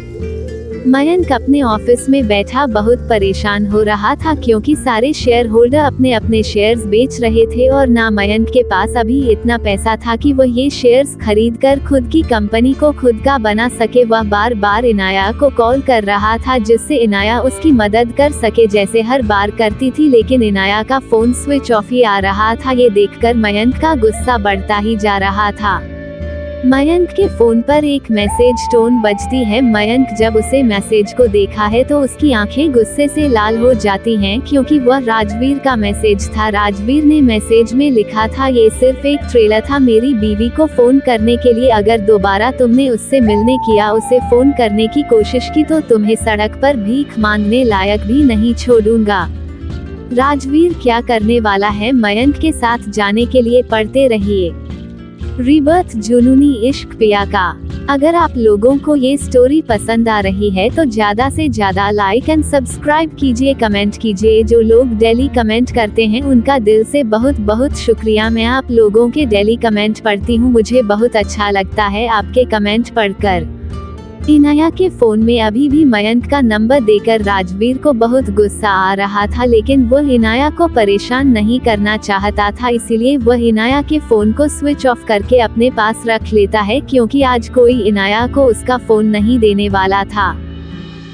A: मयंक अपने ऑफिस में बैठा बहुत परेशान हो रहा था, क्योंकि सारे शेयर होल्डर अपने अपने शेयर्स बेच रहे थे और ना मयंक के पास अभी इतना पैसा था कि वह ये शेयर्स खरीदकर खुद की कंपनी को खुद का बना सके। वह बार बार इनाया को कॉल कर रहा था, जिससे इनाया उसकी मदद कर सके, जैसे हर बार करती थी, लेकिन इनाया का फोन स्विच ऑफ ही आ रहा था। ये देखकर मयंक का गुस्सा बढ़ता ही जा रहा था। मयंक के फोन पर एक मैसेज टोन बजती है। मयंक जब उसे मैसेज को देखा है तो उसकी आंखें गुस्से से लाल हो जाती हैं, क्योंकि वह राजवीर का मैसेज था। राजवीर ने मैसेज में लिखा था, ये सिर्फ एक ट्रेलर था मेरी बीवी को फोन करने के लिए, अगर दोबारा तुमने उससे मिलने किया, उसे फोन करने की कोशिश की, तो तुम्हें सड़क पर भीख मांगने लायक भी नहीं छोड़ूंगा। राजवीर क्या करने वाला है मयंक के साथ जाने के लिए पढ़ते रहिए। रीबर्थ जुनूनी इश्क पिया का। अगर आप लोगों को ये स्टोरी पसंद आ रही है तो ज्यादा से ज्यादा लाइक एंड सब्सक्राइब कीजिए, कमेंट कीजिए। जो लोग डेली कमेंट करते हैं उनका दिल से बहुत बहुत शुक्रिया। मैं आप लोगों के डेली कमेंट पढ़ती हूँ, मुझे बहुत अच्छा लगता है आपके कमेंट पढ़कर। इनाया के फोन में अभी भी मयंक का नंबर देकर राजवीर को बहुत गुस्सा आ रहा था, लेकिन वह इनाया को परेशान नहीं करना चाहता था, इसीलिए वह इनाया के फोन को स्विच ऑफ करके अपने पास रख लेता है, क्योंकि आज कोई इनाया को उसका फोन नहीं देने वाला था।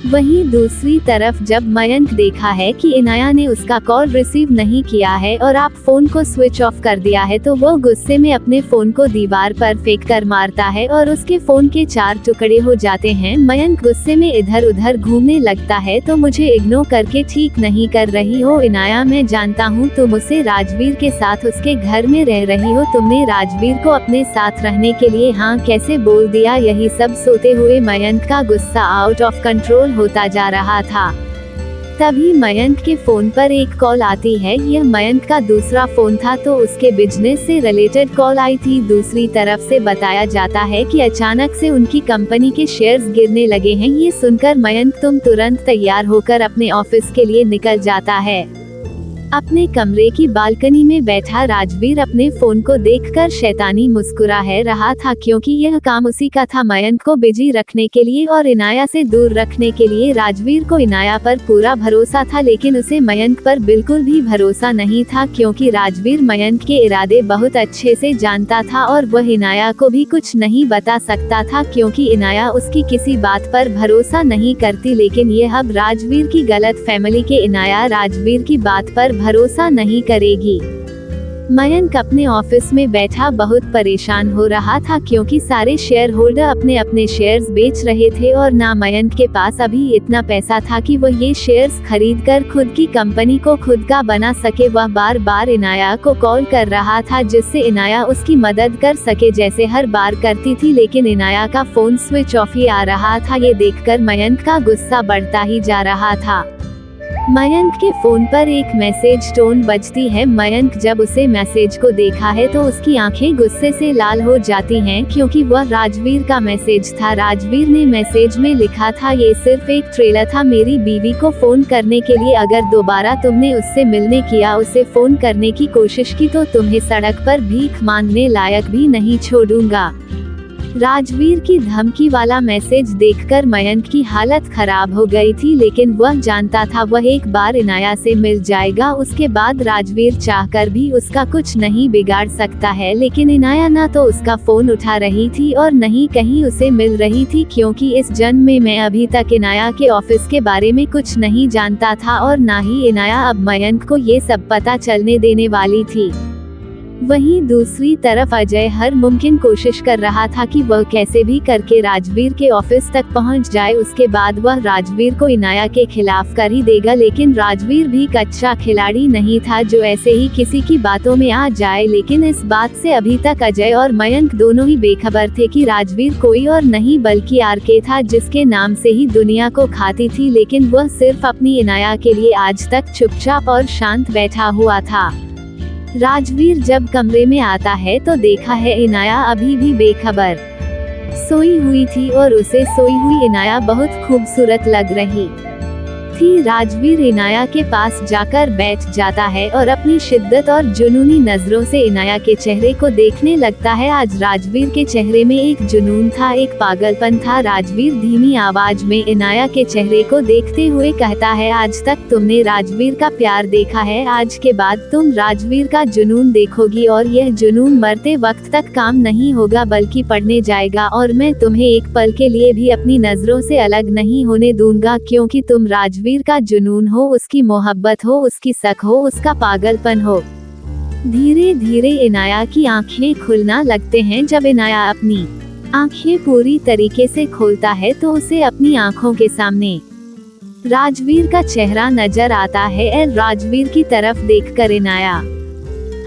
A: वहीं दूसरी तरफ जब मयंक देखा है कि इनाया ने उसका कॉल रिसीव नहीं किया है और आप फोन को स्विच ऑफ कर दिया है, तो वो गुस्से में अपने फोन को दीवार पर फेंक कर मारता है और उसके फोन के 4 टुकड़े हो जाते हैं। मयंक गुस्से में इधर उधर घूमने लगता है, तो मुझे इग्नोर करके ठीक नहीं कर रही हो इनाया, मैं जानता हूँ तुम उसे राजवीर के साथ उसके घर में रह रही हो, तुमने राजवीर को अपने साथ रहने के लिए हाँ कैसे बोल दिया। यही सब सोते हुए मयंक का गुस्सा आउट ऑफ कंट्रोल होता जा रहा था। तभी मयंक के फोन पर एक कॉल आती है। यह मयंक का दूसरा फोन था, तो उसके बिजनेस से रिलेटेड कॉल आई थी। दूसरी तरफ से बताया जाता है कि अचानक से उनकी कंपनी के शेयर्स गिरने लगे हैं। ये सुनकर मयंक तुरंत तैयार होकर अपने ऑफिस के लिए निकल जाता है। अपने कमरे की बालकनी में बैठा राजवीर अपने फोन को देखकर शैतानी मुस्कुरा रहा था, क्योंकि यह काम उसी का था, मयंक को बिजी रखने के लिए और इनाया से दूर रखने के लिए। राजवीर को इनाया पर पूरा भरोसा था, लेकिन उसे मयंक पर बिल्कुल भी भरोसा नहीं था, क्योंकि राजवीर मयंक के इरादे बहुत अच्छे से जानता था और वह इनाया को भी कुछ नहीं बता सकता था, क्योंकि इनाया उसकी किसी बात पर भरोसा नहीं करती। लेकिन यह अब राजवीर की गलत फैमिली के इनाया राजवीर की बात पर भरोसा नहीं करेगी। मयंक अपने ऑफिस में बैठा बहुत परेशान हो रहा था, क्योंकि सारे शेयर होल्डर अपने अपने शेयर्स बेच रहे थे और ना मयंक के पास अभी इतना पैसा था कि वह ये शेयर्स खरीदकर खुद की कंपनी को खुद का बना सके। वह बार बार इनाया को कॉल कर रहा था, जिससे इनाया उसकी मदद कर सके, जैसे हर बार करती थी, लेकिन इनाया का फोन स्विच ऑफ ही आ रहा था। ये देखकर मयंक का गुस्सा बढ़ता ही जा रहा था। मयंक के फोन पर एक मैसेज टोन बजती है। मयंक जब उसे मैसेज को देखा है तो उसकी आंखें गुस्से से लाल हो जाती हैं, क्योंकि वह राजवीर का मैसेज था। राजवीर ने मैसेज में लिखा था, ये सिर्फ एक ट्रेलर था मेरी बीवी को फोन करने के लिए। अगर दोबारा तुमने उससे मिलने किया, उसे फोन करने की कोशिश की तो तुम्हें सड़क पर भीख मांगने लायक भी नहीं छोड़ूंगा। राजवीर की धमकी वाला मैसेज देखकर मयंक की हालत खराब हो गई थी, लेकिन वह जानता था वह एक बार इनाया से मिल जाएगा, उसके बाद राजवीर चाहकर भी उसका कुछ नहीं बिगाड़ सकता है। लेकिन इनाया ना तो उसका फोन उठा रही थी और न ही कहीं उसे मिल रही थी, क्योंकि इस जन्म में मैं अभी तक इनाया के ऑफिस के बारे में कुछ नहीं जानता था और ना ही इनाया अब मयंक को ये सब पता चलने देने वाली थी। वहीं दूसरी तरफ अजय हर मुमकिन कोशिश कर रहा था कि वह कैसे भी करके राजवीर के ऑफिस तक पहुंच जाए, उसके बाद वह राजवीर को इनाया के खिलाफ कर ही देगा। लेकिन राजवीर भी कच्चा खिलाड़ी नहीं था जो ऐसे ही किसी की बातों में आ जाए। लेकिन इस बात से अभी तक अजय और मयंक दोनों ही बेखबर थे कि राजवीर कोई और नहीं बल्कि आरके था, जिसके नाम से ही दुनिया को खाती थी। लेकिन वह सिर्फ अपनी इनाया के लिए आज तक चुपचाप और शांत बैठा हुआ था। राजवीर जब कमरे में आता है तो देखा है इनाया अभी भी बेखबर सोई हुई थी और उसे सोई हुई इनाया बहुत खूबसूरत लग रही थी। राजवीर इनाया के पास जाकर बैठ जाता है और अपनी शिद्दत और जुनूनी नजरों से इनाया के चेहरे को देखने लगता है। आज राजवीर के चेहरे में एक जुनून था, एक पागलपन था। राजवीर धीमी आवाज में इनाया के चेहरे को देखते हुए कहता है, आज तक तुमने राजवीर का प्यार देखा है, आज के बाद तुम राजवीर का जुनून देखोगी और यह जुनून मरते वक्त तक काम नहीं होगा बल्कि बढ़ने जाएगा। और मैं तुम्हें एक पल के लिए भी अपनी नजरों से अलग नहीं होने दूंगा, क्योंकि तुम राजवीर का जुनून हो, उसकी मोहब्बत हो, उसकी शक हो, उसका पागलपन हो। धीरे धीरे इनाया की आंखें खुलना लगते हैं। जब इनाया अपनी आंखें पूरी तरीके से खोलता है तो उसे अपनी आंखों के सामने राजवीर का चेहरा नजर आता है। राजवीर की तरफ देखकर इनाया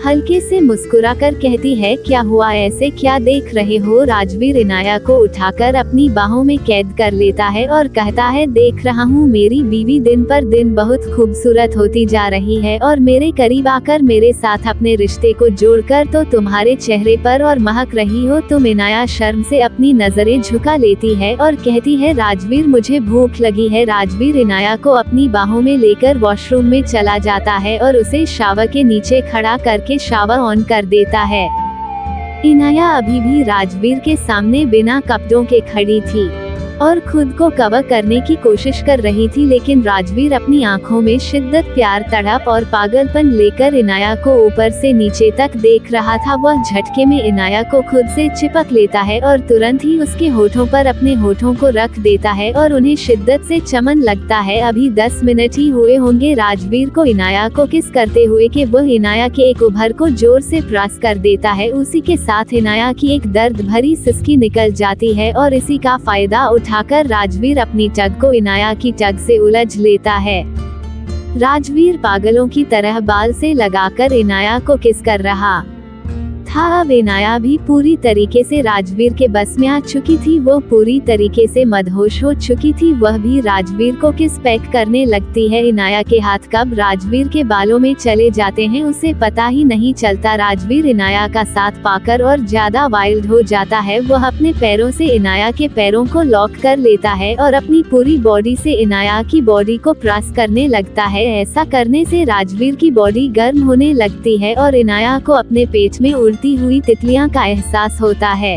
A: हल्के से मुस्कुराकर कहती है, क्या हुआ, ऐसे क्या देख रहे हो? राजवीर इनाया को उठाकर अपनी बाहों में कैद कर लेता है और कहता है, देख रहा हूँ मेरी बीवी दिन पर दिन बहुत खूबसूरत होती जा रही है और मेरे करीब आकर मेरे साथ अपने रिश्ते को जोड़कर तो तुम्हारे चेहरे पर और महक रही हो तुम। इनाया शर्म से अपनी नजरें झुका लेती है और कहती है, राजवीर मुझे भूख लगी है। राजवीर इनाया को अपनी बाहों में लेकर वॉशरूम में चला जाता है और उसे शावर के नीचे खड़ा करके शावर ऑन कर देता है। इनाया अभी भी राजवीर के सामने बिना कपड़ों के खड़ी थी और खुद को कवर करने की कोशिश कर रही थी, लेकिन राजवीर अपनी आंखों में शिद्दत, प्यार, तड़प और पागलपन लेकर इनाया को ऊपर से नीचे तक देख रहा था। वह झटके में इनाया को खुद से चिपक लेता है और तुरंत ही उसके होठों पर अपने होठों को रख देता है और उन्हें शिद्दत से चमन लगता है। अभी 10 मिनट ही हुए होंगे राजवीर को इनाया को किस करते हुए कि वह इनाया के एक उभर को जोर से प्रेस कर देता है। उसी के साथ इनाया की एक दर्द भरी सिसकी निकल जाती है और इसी का फायदा उठाकर राजवीर अपनी टग को इनाया की टग से उलझ लेता है। राजवीर पागलों की तरह बाल से लगाकर इनाया को किस कर रहा था। अब इनाया भी पूरी तरीके से राजवीर के बस में आ चुकी थी। वो पूरी तरीके से मदहोश हो चुकी थी। वह भी राजवीर को किस पैक करने लगती है। इनाया के हाथ कब राजवीर के बालों में चले जाते हैं उसे पता ही नहीं चलता। राजवीर इनाया का साथ पाकर और ज्यादा वाइल्ड हो जाता है। वह अपने पैरों से इनाया के पैरों को लॉक कर लेता है और अपनी पूरी बॉडी से इनाया की बॉडी को प्रेस करने लगता है। ऐसा करने से राजवीर की बॉडी गर्म होने लगती है और इनाया को अपने पेट में उड़ती हुई तितलियां का एहसास होता है।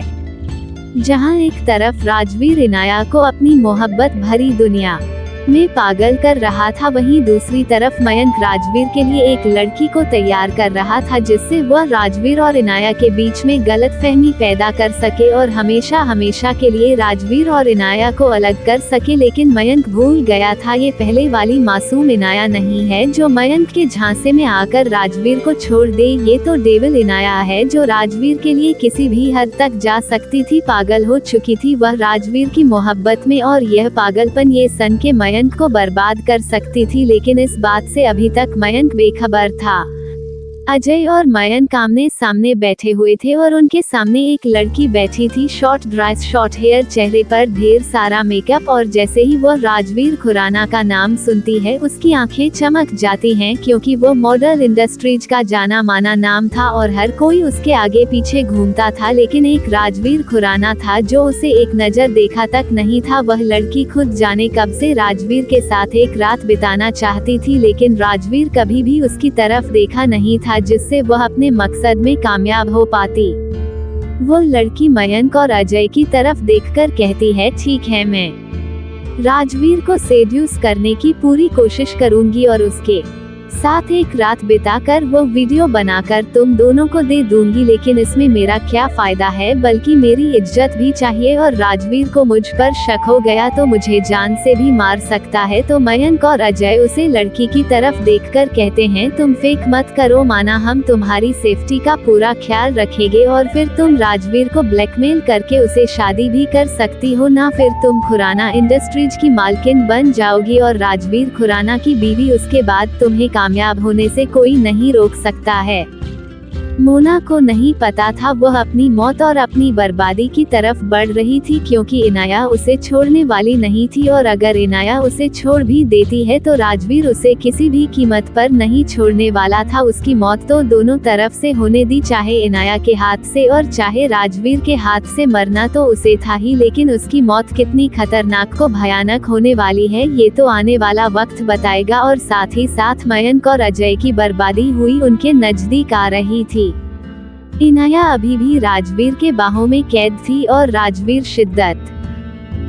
A: जहां एक तरफ राजवीर इनाया को अपनी मोहब्बत भरी दुनिया में पागल कर रहा था, वहीं दूसरी तरफ मयंक राजवीर के लिए एक लड़की को तैयार कर रहा था, जिससे वह राजवीर और इनाया के बीच में गलतफहमी पैदा कर सके और हमेशा हमेशा के लिए राजवीर और इनाया को अलग कर सके। लेकिन मयंक भूल गया था, ये पहले वाली मासूम इनाया नहीं है जो मयंक के झांसे में आकर राजवीर को छोड़ दे। ये तो डेविल इनाया है जो राजवीर के लिए किसी भी हद तक जा सकती थी। पागल हो चुकी थी वह राजवीर की मोहब्बत में और यह पागलपन ये सन के मयंक को बर्बाद कर सकती थी। लेकिन इस बात से अभी तक मयंक बेखबर था। अजय और मयंक आमने सामने बैठे हुए थे और उनके सामने एक लड़की बैठी थी, शॉर्ट ड्रेस, शॉर्ट हेयर, चेहरे पर ढेर सारा मेकअप, और जैसे ही वो राजवीर खुराना का नाम सुनती है उसकी आंखें चमक जाती हैं, क्योंकि वो मॉडल इंडस्ट्रीज का जाना माना नाम था और हर कोई उसके आगे पीछे घूमता था, लेकिन एक राजवीर खुराना था जो उसे एक नजर देखा तक नहीं था। वह लड़की खुद जाने कब से राजवीर के साथ एक रात बिताना चाहती थी, लेकिन राजवीर कभी भी उसकी तरफ देखा नहीं था जिससे वह अपने मकसद में कामयाब हो पाती। वो लड़की मयंक और अजय की तरफ देखकर कहती है, ठीक है, मैं राजवीर को सेड्यूस करने की पूरी कोशिश करूंगी और उसके साथ एक रात बिताकर वो वीडियो बनाकर तुम दोनों को दे दूंगी, लेकिन इसमें मेरा क्या फायदा है, बल्कि मेरी इज्जत भी चाहिए, और राजवीर को मुझ पर शक हो गया तो मुझे जान से भी मार सकता है। तो मयंक और अजय उसे लड़की की तरफ देखकर कहते हैं, तुम फेक मत करो, माना हम तुम्हारी सेफ्टी का पूरा ख्याल रखेंगे और फिर तुम राजवीर को ब्लैकमेल करके उसे शादी भी कर सकती हो, ना फिर तुम खुराना इंडस्ट्रीज की मालकिन बन जाओगी और राजवीर खुराना की बीवी, उसके बाद तुम्हें कामयाब होने से कोई नहीं रोक सकता है। मोना को नहीं पता था वह अपनी मौत और अपनी बर्बादी की तरफ बढ़ रही थी, क्योंकि इनाया उसे छोड़ने वाली नहीं थी, और अगर इनाया उसे छोड़ भी देती है तो राजवीर उसे किसी भी कीमत पर नहीं छोड़ने वाला था। उसकी मौत तो दोनों तरफ से होने दी, चाहे इनाया के हाथ से और चाहे राजवीर के हाथ से, मरना तो उसे था ही, लेकिन उसकी मौत कितनी खतरनाक को भयानक होने वाली है ये तो आने वाला वक्त बताएगा। और साथ ही साथ मयंक और अजय की बर्बादी हुई उनके नजदीक आ रही थी। इनाया अभी भी राजवीर के बाहों में कैद थी और राजवीर शिद्दत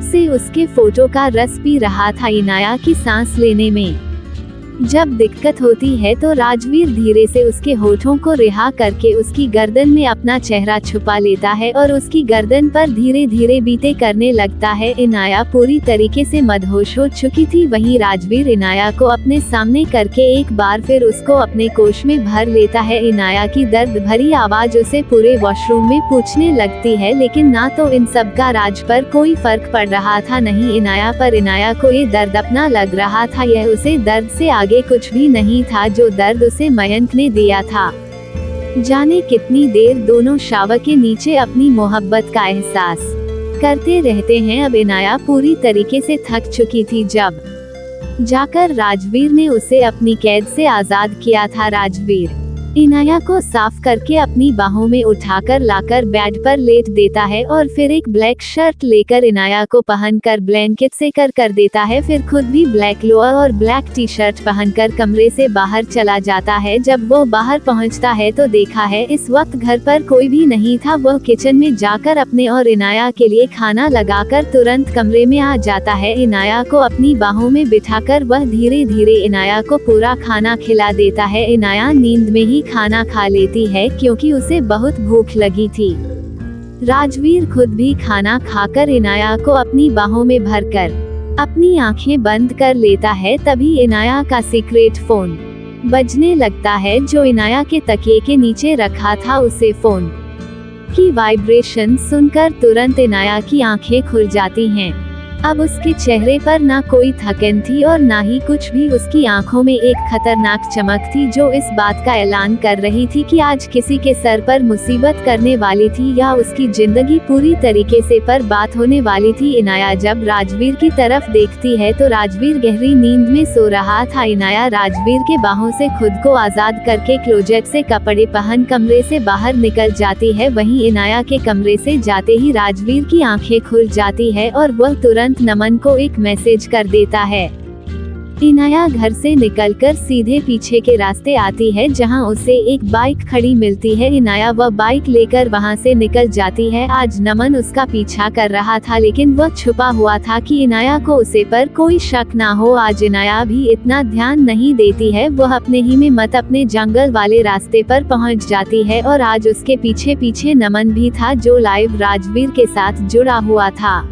A: से उसके फोटो का रस पी रहा था। इनाया की सांस लेने में जब दिक्कत होती है तो राजवीर धीरे से उसके होठों को रिहा करके उसकी गर्दन में अपना चेहरा छुपा लेता है और उसकी गर्दन पर धीरे धीरे बीते करने लगता है। इनाया पूरी तरीके से मदहोश हो चुकी थी, वहीं राजवीर इनाया को अपने सामने करके एक बार फिर उसको अपने कोश में भर लेता है। इनाया की दर्द भरी आवाज उसे पूरे वॉशरूम में पूछने लगती है, लेकिन ना तो इन सब का राज पर कोई फर्क पड़ रहा था, नहीं इनाया पर। इनाया को ये दर्द अपना लग रहा था, यह उसे दर्द से आगे कुछ भी नहीं था जो दर्द उसे मयंक ने दिया था। जाने कितनी देर दोनों शावर के नीचे अपनी मोहब्बत का एहसास करते रहते हैं। अब इनाया पूरी तरीके से थक चुकी थी, जब जाकर राजवीर ने उसे अपनी कैद से आजाद किया था। राजवीर इनाया को साफ करके अपनी बाहों में उठाकर लाकर बेड पर लेट देता है और फिर एक ब्लैक शर्ट लेकर इनाया को पहनकर ब्लैंकेट से कर देता है, फिर खुद भी ब्लैक लोअर और ब्लैक टी शर्ट पहनकर कमरे से बाहर चला जाता है। जब वो बाहर पहुंचता है तो देखा है इस वक्त घर पर कोई भी नहीं था। वह किचन में जाकर अपने और इनाया के लिए खाना लगाकर तुरंत कमरे में आ जाता है। इनाया को अपनी बाहों में बिठाकर वह धीरे धीरे इनाया को पूरा खाना खिला देता है। इनाया नींद में ही खाना खा लेती है क्योंकि उसे बहुत भूख लगी थी। राजवीर खुद भी खाना खाकर इनाया को अपनी बाहों में भरकर अपनी आंखें बंद कर लेता है। तभी इनाया का सीक्रेट फोन बजने लगता है जो इनाया के तकिए के नीचे रखा था। उसे फोन की वाइब्रेशन सुनकर तुरंत इनाया की आंखें खुल जाती हैं। अब उसके चेहरे पर ना कोई थकन थी और ना ही कुछ भी, उसकी आंखों में एक खतरनाक चमक थी जो इस बात का ऐलान कर रही थी कि आज किसी के सर पर मुसीबत करने वाली थी या उसकी जिंदगी पूरी तरीके से बर्बाद होने वाली थी। इनाया जब राजवीर की तरफ देखती है तो राजवीर गहरी नींद में सो रहा था। इनाया राजवीर के बाहों से खुद को आजाद करके क्लोजेट से कपड़े पहन कमरे से बाहर निकल जाती है। वहीं इनाया के कमरे से जाते ही राजवीर की आंखें खुल जाती है और वह तुरंत नमन को एक मैसेज कर देता है। इनाया घर से निकलकर सीधे पीछे के रास्ते आती है जहां उसे एक बाइक खड़ी मिलती है। इनाया वह बाइक लेकर वहां से निकल जाती है। आज नमन उसका पीछा कर रहा था लेकिन वह छुपा हुआ था कि इनाया को उसे पर कोई शक ना हो। आज इनाया भी इतना ध्यान नहीं देती है, वह अपने ही में मत अपने जंगल वाले रास्ते पर पहुंच जाती है और आज उसके पीछे पीछे नमन भी था जो लाइव राजवीर के साथ जुड़ा हुआ था।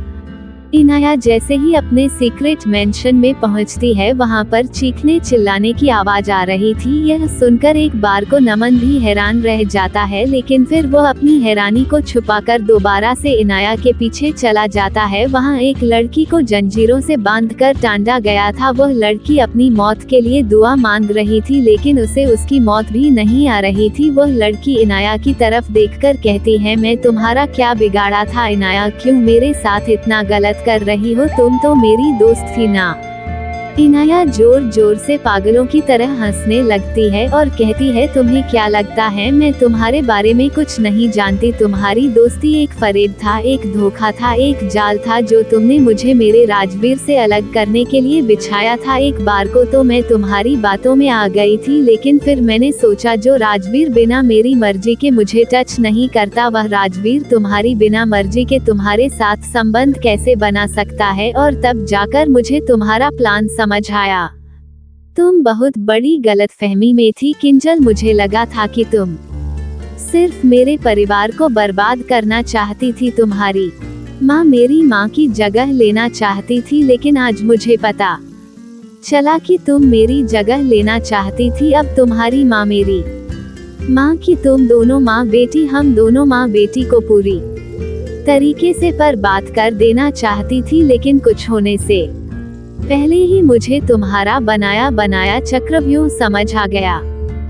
A: इनाया जैसे ही अपने सीक्रेट मेंशन में पहुंचती है वहां पर चीखने चिल्लाने की आवाज आ रही थी। यह सुनकर एक बार को नमन भी हैरान रह जाता है, लेकिन फिर वो अपनी हैरानी को छुपाकर दोबारा से इनाया के पीछे चला जाता है। वहां एक लड़की को जंजीरों से बांधकर टांगा गया था। वह लड़की अपनी मौत के लिए दुआ मांग रही थी, लेकिन उसे उसकी मौत भी नहीं आ रही थी। वह लड़की इनाया की तरफ देखकर कहती है, मैं तुम्हारा क्या बिगाड़ा था इनाया, क्यों मेरे साथ इतना गलत कर रही हो, तुम तो मेरी दोस्त थी ना। इनाया जोर जोर से पागलों की तरह हंसने लगती है और कहती है, तुम्हें क्या लगता है मैं तुम्हारे बारे में कुछ नहीं जानती। तुम्हारी दोस्ती एक फरेब था, एक धोखा था, एक जाल था जो तुमने मुझे मेरे राजवीर से अलग करने के लिए बिछाया था। एक बार को तो मैं तुम्हारी बातों में आ गई थी, लेकिन फिर मैंने सोचा जो राजवीर बिना मेरी मर्जी के मुझे टच नहीं करता, वह राजवीर तुम्हारी बिना मर्जी के तुम्हारे साथ संबंध कैसे बना सकता है। और तब जाकर मुझे तुम्हारा प्लान समझ आया। तुम बहुत बड़ी गलतफहमी में थी किंजल। मुझे लगा था कि तुम सिर्फ मेरे परिवार को बर्बाद करना चाहती थी। तुम्हारी माँ मेरी माँ की जगह लेना चाहती थी, लेकिन आज मुझे पता चला कि तुम मेरी जगह लेना चाहती थी। अब तुम्हारी माँ मेरी माँ की, तुम दोनों माँ बेटी, हम दोनों माँ बेटी को पूरी तरीके से बर्बाद कर देना चाहती थी, लेकिन कुछ होने से पहले ही मुझे तुम्हारा बनाया बनाया चक्रव्यूह समझ आ गया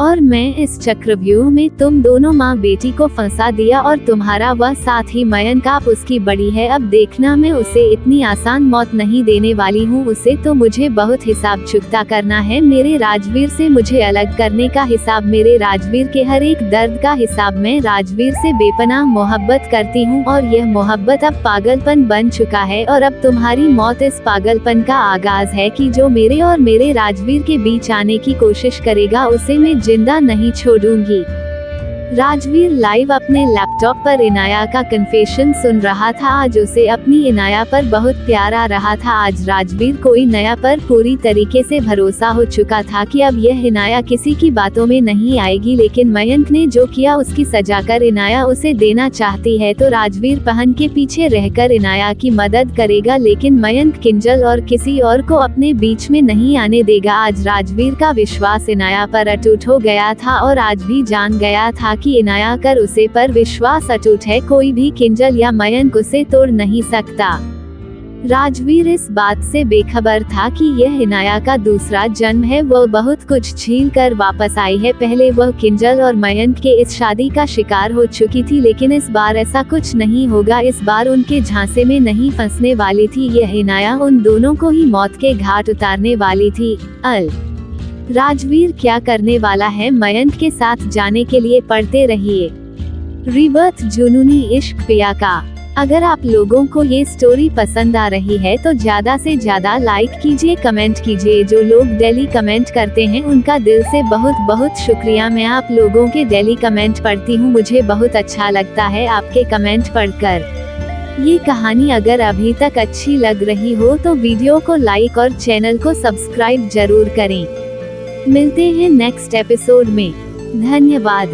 A: और मैं इस चक्रव्यूह में तुम दोनों माँ बेटी को फंसा दिया और तुम्हारा वह साथ ही मयंक, आप उसकी बड़ी है। अब देखना मैं उसे इतनी आसान मौत नहीं देने वाली हूँ। उसे तो मुझे बहुत हिसाब चुकता करना है। मेरे राजवीर से मुझे अलग करने का हिसाब, मेरे राजवीर के हर एक दर्द का हिसाब। मैं राजवीर से बेपनाह मोहब्बत करती हूँ और यह मोहब्बत अब पागलपन बन चुका है। और अब तुम्हारी मौत इस पागलपन का आगाज है कि जो मेरे और मेरे राजवीर के बीच आने की कोशिश करेगा उसे मैं जिंदा नहीं छोड़ूंगी। राजवीर लाइव अपने लैपटॉप पर इनाया का कन्फेशन सुन रहा था। आज उसे अपनी इनाया पर बहुत प्यार आ रहा था। आज राजवीर को इनाया पर पूरी तरीके से भरोसा हो चुका था कि अब यह इनाया किसी की बातों में नहीं आएगी। लेकिन मयंक ने जो किया उसकी सजा कर इनाया उसे देना चाहती है, तो राजवीर पहन के पीछे रहकर इनाया की मदद करेगा। लेकिन मयंक किंजल और किसी और को अपने बीच में नहीं आने देगा। आज राजवीर का विश्वास इनाया पर अटूट हो गया था और आज भी जान गया था कि इनाया कर उसे पर विश्वास अटूट है। कोई भी किंजल या मयंक उसे तोड़ नहीं सकता। राजवीर इस बात से बेखबर था कि यह इनाया का दूसरा जन्म है। वह बहुत कुछ झेल कर वापस आई है। पहले वह किंजल और मयंक के इस शादी का शिकार हो चुकी थी, लेकिन इस बार ऐसा कुछ नहीं होगा। इस बार उनके झांसे में नहीं फंसने वाली थी। यह इनाया उन दोनों को ही मौत के घाट उतारने वाली थी। राजवीर क्या करने वाला है मयंक के साथ जाने के लिए पढ़ते रहिए रिबर्थ जुनूनी इश्क पिया का। अगर आप लोगों को ये स्टोरी पसंद आ रही है तो ज्यादा से ज्यादा लाइक कीजिए, कमेंट कीजिए। जो लोग डेली कमेंट करते हैं उनका दिल से बहुत बहुत शुक्रिया। मैं आप लोगों के डेली कमेंट पढ़ती हूँ, मुझे बहुत अच्छा लगता है आपके कमेंट पढ़कर। ये कहानी अगर अभी तक अच्छी लग रही हो तो वीडियो को लाइक और चैनल को सब्सक्राइब जरूर करें। मिलते हैं नेक्स्ट एपिसोड में। धन्यवाद।